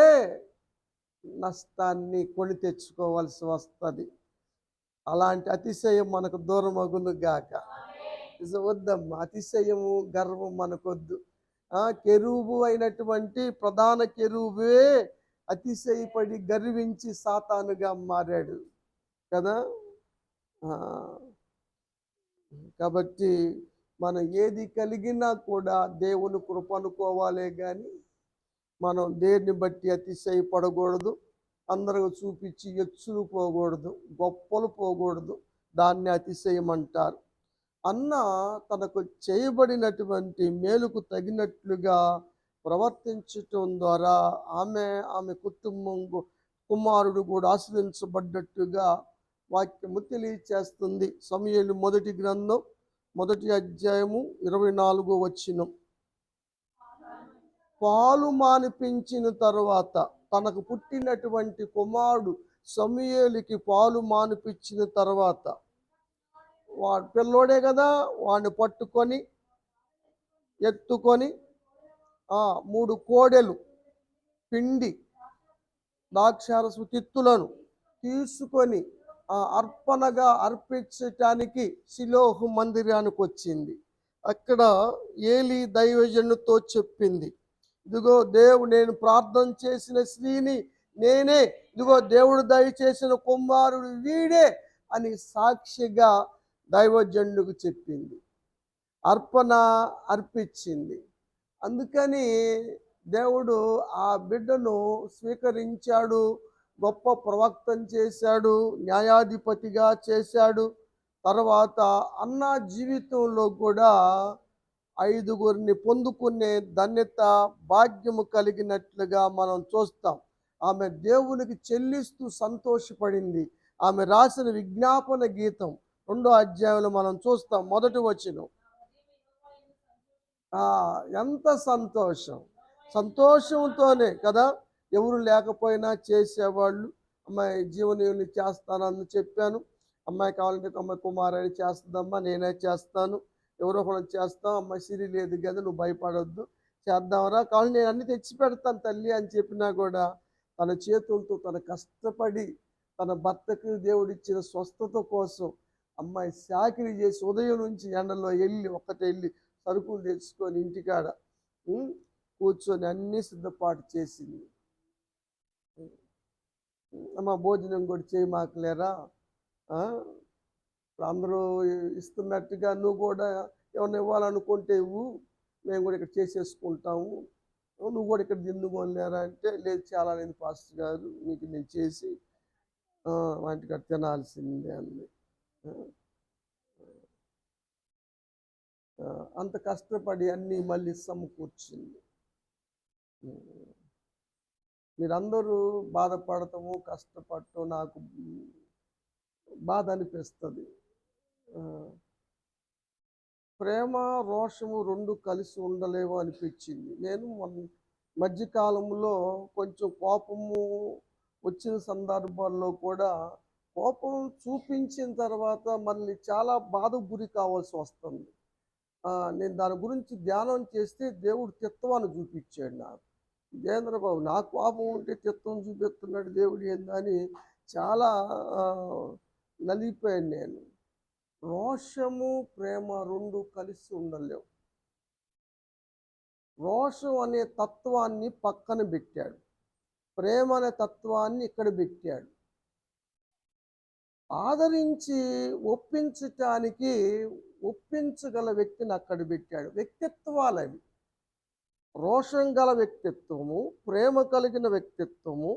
నష్టాన్ని కొని తెచ్చుకోవాల్సి వస్తుంది. అలాంటి అతిశయం మనకు దూరం అగును గాక. వద్దమ్మా, అతిశయము గర్వం మనకొద్దు. కెరూబు అయినటువంటి ప్రధాన కెరూబే అతిశయపడి గర్వించి సాతానుగా మారాడు కదా. కాబట్టి మనం ఏది కలిగినా కూడా దేవుని కృప అనుకోవాలే కానీ మనం దేన్ని బట్టి అతిశయపడకూడదు, అందరూ చూపించి ఎచ్చులు పోకూడదు, గొప్పలు పోకూడదు. దాన్ని అతిశయం అంటారు. అన్న తనకు చేయబడినటువంటి మేలుకు తగినట్లుగా ప్రవర్తించటం ద్వారా ఆమె కుటుంబం కుమారుడు కూడా ఆశ్రయించబడ్డట్టుగా వాక్యము తెలియచేస్తుంది. సమూయేలు మొదటి గ్రంథం 1వ అధ్యాయము 24వ వచనం. పాలు మానిపించిన తరువాత తనకు పుట్టినటువంటి కుమారుడు సమూయేలుకి పాలు మానిపించిన తర్వాత వాడు పిల్లోడే కదా, వాడిని పట్టుకొని ఎత్తుకొని 3 కోడెలు పిండి ద్రాక్షారసపు తిత్తులను తీసుకొని అర్పణగా అర్పించటానికి షిలోహు మందిరానికి వచ్చింది. అక్కడ ఏలీ దైవజనుతో చెప్పింది, ఇదిగో దేవుడు, నేను ప్రార్థన చేసిన స్త్రీని నేనే, ఇదిగో దేవుడు దయచేసిన కుమారుడు వీడే అని సాక్షిగా దైవజనుడికి చెప్పింది. అర్పణ అర్పించింది. అందుకని దేవుడు ఆ బిడ్డను స్వీకరించాడు, గొప్ప ప్రవక్తను చేశాడు, న్యాయాధిపతిగా చేశాడు. తర్వాత అన్న జీవితంలో కూడా 5గురిని పొందుకునే ధన్యత భాగ్యము కలిగినట్లుగా మనం చూస్తాం. ఆమె దేవునికి చెల్లిస్తూ సంతోషపడింది. ఆమె రాసిన విజ్ఞాపన గీతం 2వ అధ్యాయంలో మనం చూస్తాం. 1వ వచనం. ఎంత సంతోషంతోనే కదా, ఎవరు లేకపోయినా చేసేవాళ్ళు. అమ్మాయి జీవనీయుని చేస్తానని చెప్పాను, అమ్మాయి కావాలంటే అమ్మాయి కుమారుని చేస్తుందమ్మా, నేనే చేస్తాను, ఎవరో కూడా చేస్తాం, అమ్మాయి సిరి లేదు కదా, నువ్వు భయపడొద్దు, చేద్దాంరా, కావాలి నేను అన్ని తెచ్చి పెడతాను తల్లి అని చెప్పినా కూడా తన చేతులతో తన కష్టపడి తన భర్తకు దేవుడిచ్చిన స్వస్థత కోసం అమ్మాయి చాకిరీ చేసి ఉదయం నుంచి ఎండలో వెళ్ళి ఒక్కటే వెళ్ళి సరుకులు తెచ్చుకొని ఇంటికాడ ఉమ్, కూర్చొని అన్నీ సిద్ధపాటు చేసింది. అమ్మ భోజనం కూడా చేయి మాకులేరా, ఇప్పుడు అందరూ ఇస్తున్నట్టుగా నువ్వు కూడా ఏమన్నా ఇవ్వాలనుకుంటే ఇవ్వు, మేము కూడా ఇక్కడ చేసేసుకుంటాము, నువ్వు కూడా ఇక్కడ తిందుకోలేరా అంటే, లేదు చాలా లేదు పాస్టర్ గారు, మీకు నేను చేసి వాటికి తినాల్సిందే అంది. అంత కష్టపడి అన్నీ మళ్ళీ సమకూర్చింది. మీరందరూ బాధపడతాము, కష్టపడటం నాకు బాధ అనిపిస్తుంది. ప్రేమ రోషము రెండు కలిసి ఉండలేవు అనిపించింది. నేను మధ్యకాలంలో కొంచెం కోపము వచ్చిన సందర్భాల్లో కూడా కోపం చూపించిన తర్వాత మళ్ళీ చాలా బాధకు గురి కావాల్సి వస్తుంది. నేను దాని గురించి ధ్యానం చేస్తే దేవుడు తిత్వాన్ని చూపించాడు నాకు. జయేంద్రబాబు నా కోపం ఉంటే తిత్వం చూపిస్తున్నాడు దేవుడు ఏందని చాలా నలిగిపోయాను నేను. రోషము ప్రేమ రెండు కలిసి ఉండలేవు. రోషం అనే తత్వాన్ని పక్కన పెట్టాడు, ప్రేమ అనే తత్వాన్ని ఇక్కడ పెట్టాడు. ఆదరించి ఒప్పించటానికి ఒప్పించగల వ్యక్తిని అక్కడ పెట్టాడు. వ్యక్తిత్వాలవి, రోషం గల వ్యక్తిత్వము, ప్రేమ కలిగిన వ్యక్తిత్వము,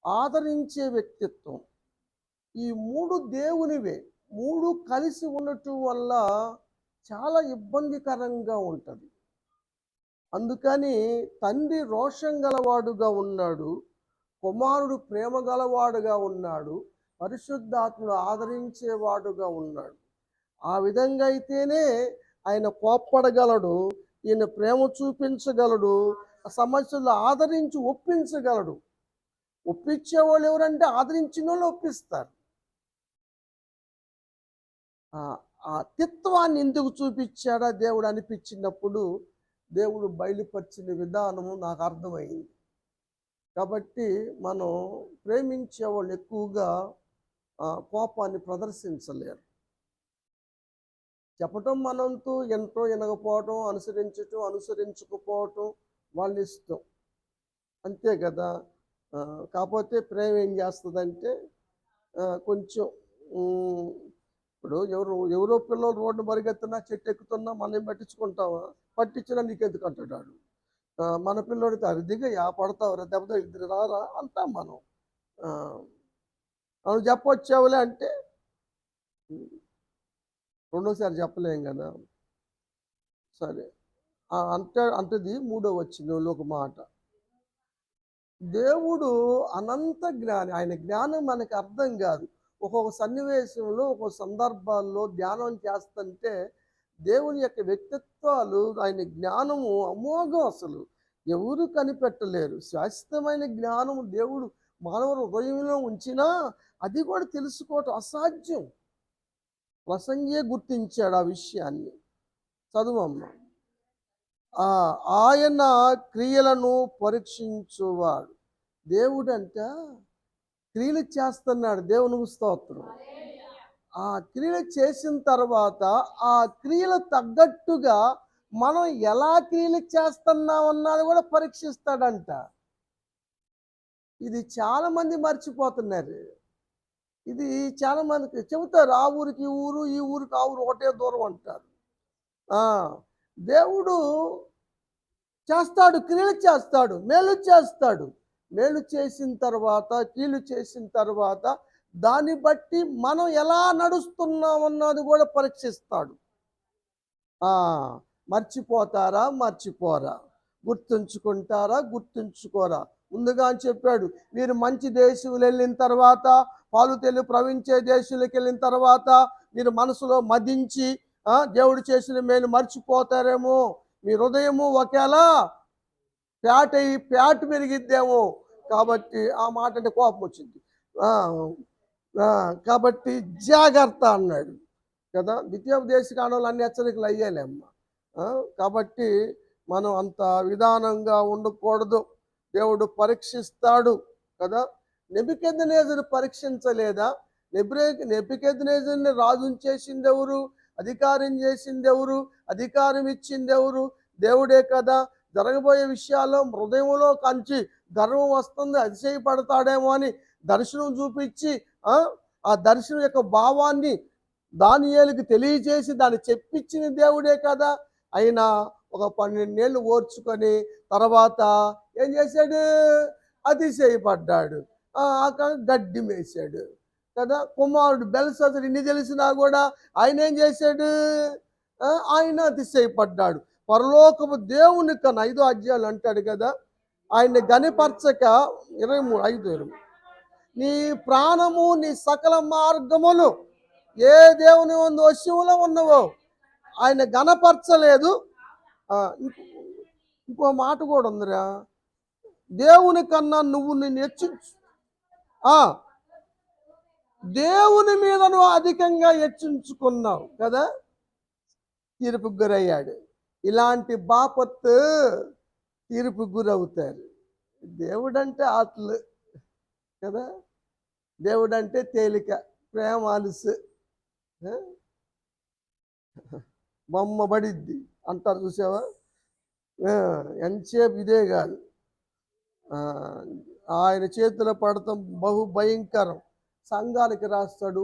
ఆదరించే వ్యక్తిత్వం, ఈ మూడు దేవునివే. మూడు కలిసి ఉండటం వల్ల చాలా ఇబ్బందికరంగా ఉంటుంది. అందుకని తండ్రి రోషం గలవాడుగా ఉన్నాడు, కుమారుడు ప్రేమ గలవాడుగా ఉన్నాడు, పరిశుద్ధాత్ముడు ఆదరించేవాడుగా ఉన్నాడు. ఆ విధంగా అయితేనే ఆయన కోప్పడగలడు, ఈయన ప్రేమ చూపించగలడు, సమస్యలు ఆదరించి ఒప్పించగలడు. ఒప్పించేవాళ్ళు ఎవరంటే ఆదరించిన వాళ్ళు ఒప్పిస్తారు. ఆ తిత్వాన్ని ఎందుకు చూపించాడా దేవుడు అనిపించినప్పుడు దేవుడు బయలుపరిచిన విధానము నాకు అర్థమైంది. కాబట్టి మనం ప్రేమించే వాళ్ళు ఎక్కువగా కోపాన్ని ప్రదర్శించలేరు. చెప్పటం మనంతో ఎంతో వినకపోవటం, అనుసరించకపోవటం వాళ్ళ ఇష్టం, అంతే కదా. కాకపోతే ప్రేమ ఏం చేస్తుందంటే కొంచెం ఇప్పుడు ఎవరో పిల్లలు రోడ్డు పరిగెత్తున్నా, చెట్టు ఎక్కుతున్నా మనం పట్టించుకుంటావా? పట్టించినా నీకెందుకు అంటాడు. మన పిల్లోడితే అరిదిగా పడతావురా, దెబ్బతో ఇద్దరు రారా అంటాం మనం. నువ్వు చెప్పొచ్చావులే అంటే రెండోసారి చెప్పలేం కదా. సరే అంటది మూడో వచనంలో ఒక మాట. దేవుడు అనంత జ్ఞాని, ఆయన జ్ఞానం మనకు అర్థం కాదు. ఒక్కొక్క సన్నివేశంలో ఒక్కొక్క సందర్భాల్లో ధ్యానం చేస్తుంటే దేవుని యొక్క వ్యక్తిత్వాలు, ఆయన జ్ఞానము అమోఘం, అసలు ఎవరు కనిపెట్టలేరు. శాశ్వతమైన జ్ఞానము దేవుడు మానవ హృదయంలో ఉంచినా అది కూడా తెలుసుకోవటం అసాధ్యం. ప్రసంగే గుర్తించాడు ఆ విషయాన్ని. చదువమ్మ. ఆయన క్రియలను పరీక్షించువాడు. దేవుడంట క్రియలు చేస్తున్నాడు. దేవునికి స్తోత్రం. ఆ క్రియలు చేసిన తర్వాత ఆ క్రియలు తగ్గట్టుగా మనం ఎలా క్రియలు చేస్తున్నాం అన్నది కూడా పరీక్షిస్తాడంట. ఇది చాలా మంది మర్చిపోతున్నారు. ఇది చాలా మందికి చెబుతారు, ఆ ఊరికి ఈ ఊరు, ఈ ఊరికి ఆ ఊరు ఒకటే దూరం అంటారు. దేవుడు చేస్తాడు, క్రియలు చేస్తాడు, మేలు చేస్తాడు. మేలు చేసిన తర్వాత, కీలు చేసిన తర్వాత దాన్ని బట్టి మనం ఎలా నడుస్తున్నాం అన్నది కూడా పరీక్షిస్తాడు. మర్చిపోతారా, మర్చిపోరా, గుర్తుంచుకుంటారా, గుర్తుంచుకోరా. ముందుగా చెప్పాడు, మీరు మంచి దేశంలో వెళ్ళిన తర్వాత, పాలు తెలు ప్రవహించే దేశంలోకి వెళ్ళిన తర్వాత మీరు మనసులో మదించి దేవుడు చేసిన మేలు మర్చిపోతారేమో, మీ హృదయము ఒకేలా ప్యాట్ పెరిగిద్దేమో. కాబట్టి ఆ మాట అంటే కోపం వచ్చింది. కాబట్టి జాగ్రత్త అన్నాడు కదా. ద్వితీయోపదేశ కాండంలో అన్ని హెచ్చరికలు అయ్యాలేమ్మా. కాబట్టి మనం అంత విధానంగా ఉండకూడదు. దేవుడు పరీక్షిస్తాడు కదా. నెబుకద్నెజరు పరీక్షించలేదా? నెబుకద్నెజరుని రాజుని చేసింది ఎవరు? అధికారం చేసింది ఎవరు? అధికారం ఇచ్చింది ఎవరు? దేవుడే కదా. జరగబోయే విషయాల్లో హృదయంలో కంచి గర్వం వస్తుంది, అతిశయపడతాడేమో అని దర్శనం చూపించి ఆ దర్శనం యొక్క భావాన్ని దానియేలుకి తెలియజేసి దాన్ని చెప్పించిన దేవుడే కదా. అయినా ఒక 12 ఏళ్ళు ఓర్చుకొని తర్వాత ఏం చేశాడు? అతిశయపడ్డాడు. గడ్డి మేసాడు కదా. కుమారుడు బెల్షస్సరు ఇన్ని తెలిసినా కూడా ఆయన ఏం చేశాడు? ఆయన అతిశయపడ్డాడు. పరలోకపు దేవుని కన్నా 5వ అధ్యాయం అంటాడు కదా, ఆయన్ని గనిపరచక 23:5 నీ ప్రాణము నీ సకల మార్గములు ఏ దేవుని వశంలో ఉన్నవో ఆయన గనపరచలేదు. ఇంకో మాట కూడా ఉందిరా, దేవుని కన్నా నువ్వు నిన్ను హెచ్చించు, దేవుని మీద నువ్వు అధికంగా హెచ్చించుకున్నావు కదా, తీర్పుకు గురయ్యాడు. ఇలాంటి బాపత్తు తీర్పుకు గురవుతారు. దేవుడంటే ఆటలు కదా, దేవుడంటే తేలిక, ప్రేమ అలుసు, బొమ్మ పడిద్ది అంటారు చూసావా. ఎంతసేపు ఇదే కాదు, ఆయన చేతిలో పడతాం బహు భయంకరం. సంఘానికి రాస్తాడు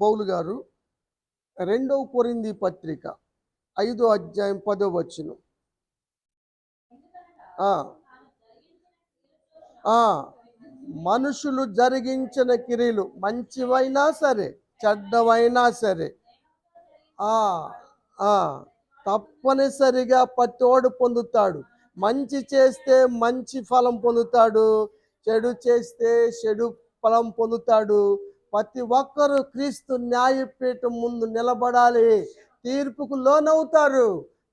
పౌలు గారు 2వ కొరింథీ పత్రిక 5వ అధ్యాయం 10వ వచనం. మనుషులు జరిగించిన క్రియలు మంచివైనా సరే చెడ్డవైనా సరే తప్పనిసరిగా ప్రతోడు పొందుతాడు. మంచి చేస్తే మంచి ఫలం పొందుతాడు, చెడు చేస్తే చెడు ఫలం పొందుతాడు. ప్రతి ఒక్కరూ క్రీస్తు న్యాయపీఠం ముందు నిలబడాలి, తీర్పుకు లోనవుతారు.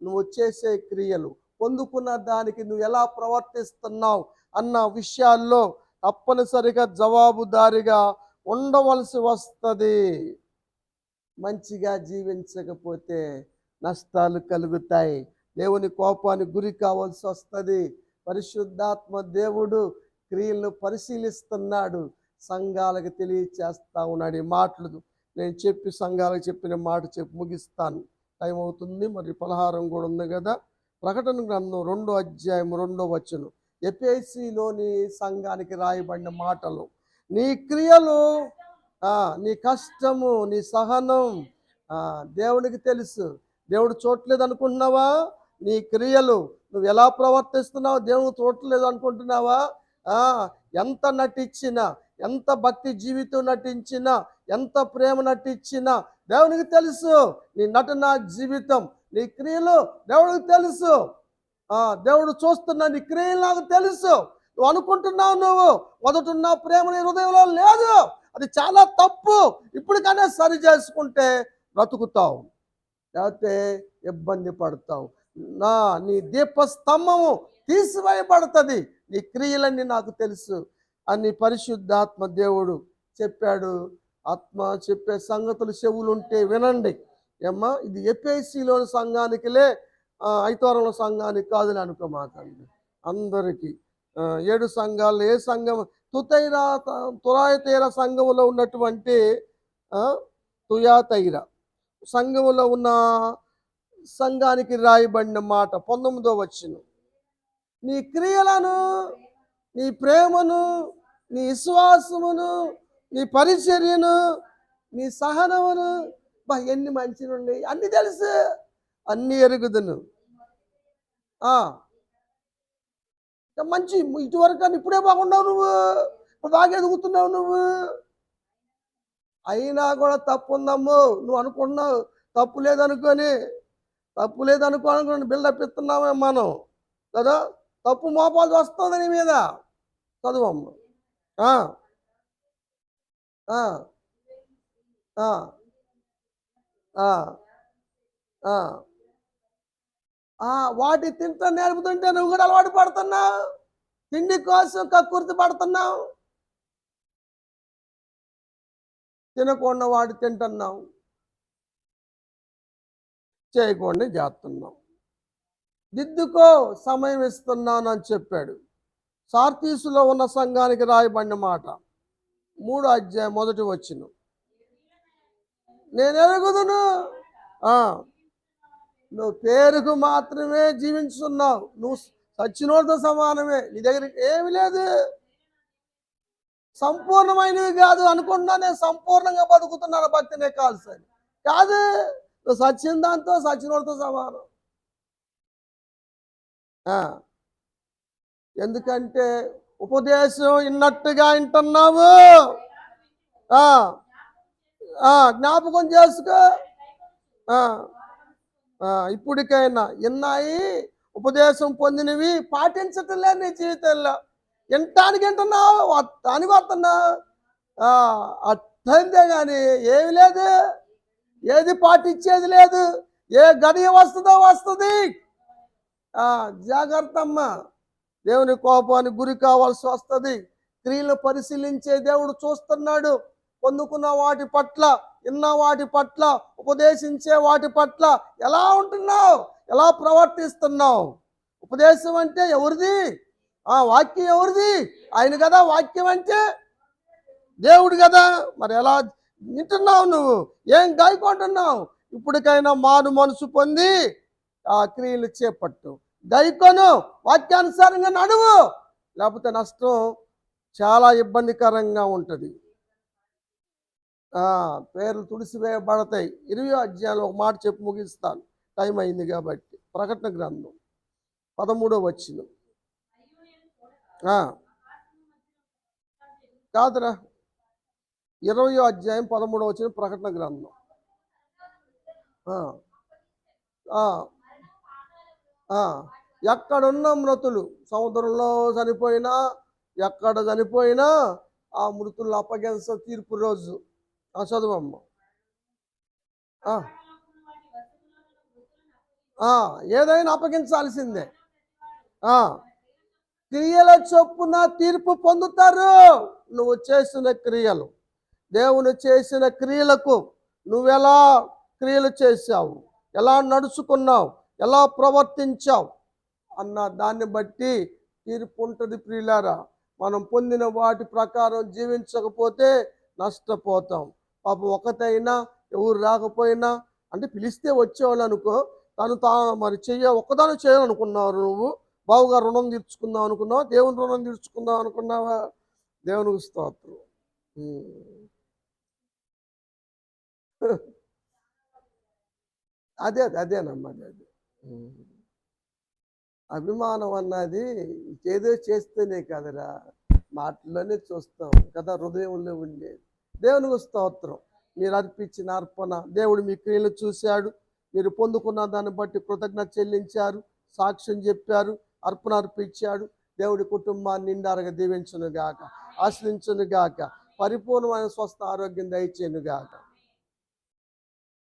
నువ్వు చేసే క్రియలు, పొందుకున్న దానికి నువ్వు ఎలా ప్రవర్తిస్తున్నావు అన్న విషయాల్లో తప్పనిసరిగా జవాబుదారిగా ఉండవలసి వస్తుంది. మంచిగా జీవించకపోతే నష్టాలు కలుగుతాయి, దేవుని కోపానికి గురి కావాల్సి వస్తుంది. పరిశుద్ధాత్మ దేవుడు క్రియలను పరిశీలిస్తున్నాడు, సంఘాలకు తెలియచేస్తా ఉన్నాడు. ఈ మాటలు నేను చెప్పి సంఘాలకు చెప్పిన మాట చెప్పి ముగిస్తాను, టైం అవుతుంది. మరి పలహారం కూడా ఉంది కదా. ప్రకటన గ్రంథం 2వ అధ్యాయం 2వ వచనం, ఎఫెసీలోని సంఘానికి రాయబడిన మాటలు. నీ క్రియలు, నీ కష్టము, నీ సహనం దేవునికి తెలుసు. దేవుడు చూడలేదు అనుకుంటున్నావా? నీ క్రియలు నువ్వు ఎలా ప్రవర్తిస్తున్నావు దేవుడు చూడలేదు అనుకుంటున్నావా? ఎంత నటించినా, ఎంత భక్తి జీవితం నటించినా, ఎంత ప్రేమ నటించినా దేవునికి తెలుసు. నీ నటన జీవితం, నీ క్రియలు దేవుడికి తెలుసు. దేవుడు చూస్తున్నా నీ క్రియలు నాకు తెలుసు. నువ్వు అనుకుంటున్నావు నువ్వు మొదటున్న ప్రేమ నీ హృదయంలో లేదు, అది చాలా తప్పు. ఇప్పటికైనా సరి చేసుకుంటే బ్రతుకుతావు, లేకపోతే ఇబ్బంది పడతావు. నీ దీపస్తంభము తీసివేయబడుతుంది. నీ క్రియలన్నీ నాకు తెలుసు అని పరిశుద్ధాత్మ దేవుడు చెప్పాడు. ఆత్మ చెప్పే సంగతులు చెవులుంటే వినండి. ఏమ్మా, ఇది ఎఫెసీలోని సంఘానికిలే, ఐతవరంలో సంఘానికి కాదులే అనుకోమాకండి. అందరికీ 7 సంఘాలు. ఏ సంఘం? తుయాతైర సంఘములో ఉన్నటువంటి తుయాతైర సంఘములో ఉన్న సంఘానికి రాయబడిన మాట 19వ వచనం. నీ క్రియలను, నీ ప్రేమను, నీ విశ్వాసమును, నీ పరిచర్యను, నీ సహనమును, ఎన్ని మంచిగా ఉన్నాయి, అన్ని తెలుసు, అన్ని ఎరుగుదును. మంచి ఇటువరకు అని ఇప్పుడే బాగున్నావు నువ్వు, ఇప్పుడు బాగా ఎదుగుతున్నావు నువ్వు. అయినా కూడా తప్పు ఉందమ్మో, నువ్వు అనుకున్నావు తప్పు లేదనుకొని బిల్డప్ ఇస్తున్నామే మనం కదా. తప్పు మోపాల్సి వస్తుంది నీ మీద. చదువమ్మ. వాటి తింటా నేర్పుతుంటే నువ్వు కూడా అలవాటు పడుతున్నావు, తిండి కోసం కక్కుర్తి పడుతున్నావు, తినకుండా వాడు తింటున్నావు, చేయకుండా చేస్తున్నావు. దిద్దుకో, సమయం ఇస్తున్నాను అని చెప్పాడు. సార్తీసులో ఉన్న సంఘానికి రాయబడిన మాట 3వ అధ్యాయం 1వ వచనం. నేను ఎరుగుదును, నువ్వు పేరుకు మాత్రమే జీవించున్నావు. నువ్వు సచ్చినోడితో సమానమే. నీ దగ్గర ఏమి లేదు. సంపూర్ణమైనవి కాదు అనుకున్నా నేను సంపూర్ణంగా బతుకుతున్నాను, భక్తినే కాల్సని కాదు. నువ్వు సచ్చిన దాంతో సచ్చినోడితో సమానం. ఎందుకంటే ఉపదేశం ఇన్నట్టుగా వింటున్నావు, జ్ఞాపకం చేసుకో. ఇప్పటికైనా ఇన్నాయి ఉపదేశం పొందినవి పాటించటం లేదు నీ జీవితంలో. వింటానికి వింటున్నావు, వస్తానికి వస్తున్నావు, అర్థంతే కానీ ఏమి లేదు. ఏది పాటించేది లేదు. ఏ గడియ వస్తుందో వస్తుంది. జాగ్రత్త అమ్మా. దేవుని కోపానికి గురి కావాల్సి వస్తుంది. క్రియలు పరిశీలించే దేవుడు చూస్తున్నాడు. పొందుకున్న వాటి పట్ల, విన్న వాటి పట్ల, ఉపదేశించే వాటి పట్ల ఎలా ఉంటున్నావు, ఎలా ప్రవర్తిస్తున్నావు. ఉపదేశం అంటే ఎవరిది? వాక్యం ఎవరిది? ఆయన కదా. వాక్యం అంటే దేవుడు కదా. మరి ఎలా వింటున్నావు నువ్వు? ఏం గాయకుంటున్నావు? ఇప్పటికైనా మారు మనసు పొంది ఆ క్రియలు చేపట్టు. గైకొను, వాక్యానుసారంగా నడువు. లేకపోతే నష్టం చాలా ఇబ్బందికరంగా ఉంటుంది. పేర్లు తుడిసివేయబడతాయి. 20వ అధ్యాయంలో ఒక మాట చెప్పి ముగిస్తాను, టైం అయింది కాబట్టి. ప్రకటన గ్రంథం 13వ వచనం. కాదురా, 20వ అధ్యాయం 13వ వచనం ప్రకటన గ్రంథం. ఎక్కడున్న మృతులు, సముద్రంలో చనిపోయినా, ఎక్కడ చనిపోయినా ఆ మృతులు అప్పగించ తీర్పు రోజు. చదువమ్మ. ఏదైనా అప్పగించాల్సిందే. క్రియల చొప్పున తీర్పు పొందుతారు. నువ్వు చేసిన క్రియలు, దేవుని చేసిన క్రియలకు నువ్వెలా క్రియలు చేశావు, ఎలా నడుచుకున్నావు, ఎలా ప్రవర్తించావు అన్న దాన్ని బట్టి తీర్పు ఉంటుంది. ప్రియులారా, మనం పొందిన వాటి ప్రకారం జీవించకపోతే నష్టపోతాం. పాపం ఒకటైనా ఎవరు రాకపోయినా, అంటే పిలిస్తే వచ్చేవాళ్ళు అనుకో, మరి ఒక్కదాన్ని చేయాలనుకున్నావు నువ్వు. బావుగా రుణం తీర్చుకుందాం అనుకున్నావా? దేవుని రుణం తీర్చుకుందాం అనుకున్నావా? దేవునికి స్తోత్రం. అదేనమ్మా. అదే అభిమానం అన్నది ఏదో చేస్తేనే కదరా, మాటల్లోనే చూస్తాం కదా, హృదయంలో ఉండేది. దేవునికి స్తోత్రం. మీరు అర్పించిన అర్పణ దేవుడు మీ క్రియలు చూశాడు. మీరు పొందుకున్న దాన్ని బట్టి కృతజ్ఞత చెల్లించారు, సాక్ష్యం చెప్పారు, అర్పణ అర్పించాడు. దేవుడి కుటుంబాన్ని నిండారుగా దీవించును గాక, ఆశ్రయించును గాక, పరిపూర్ణమైన స్వస్థ ఆరోగ్యం దయచేయును గాక.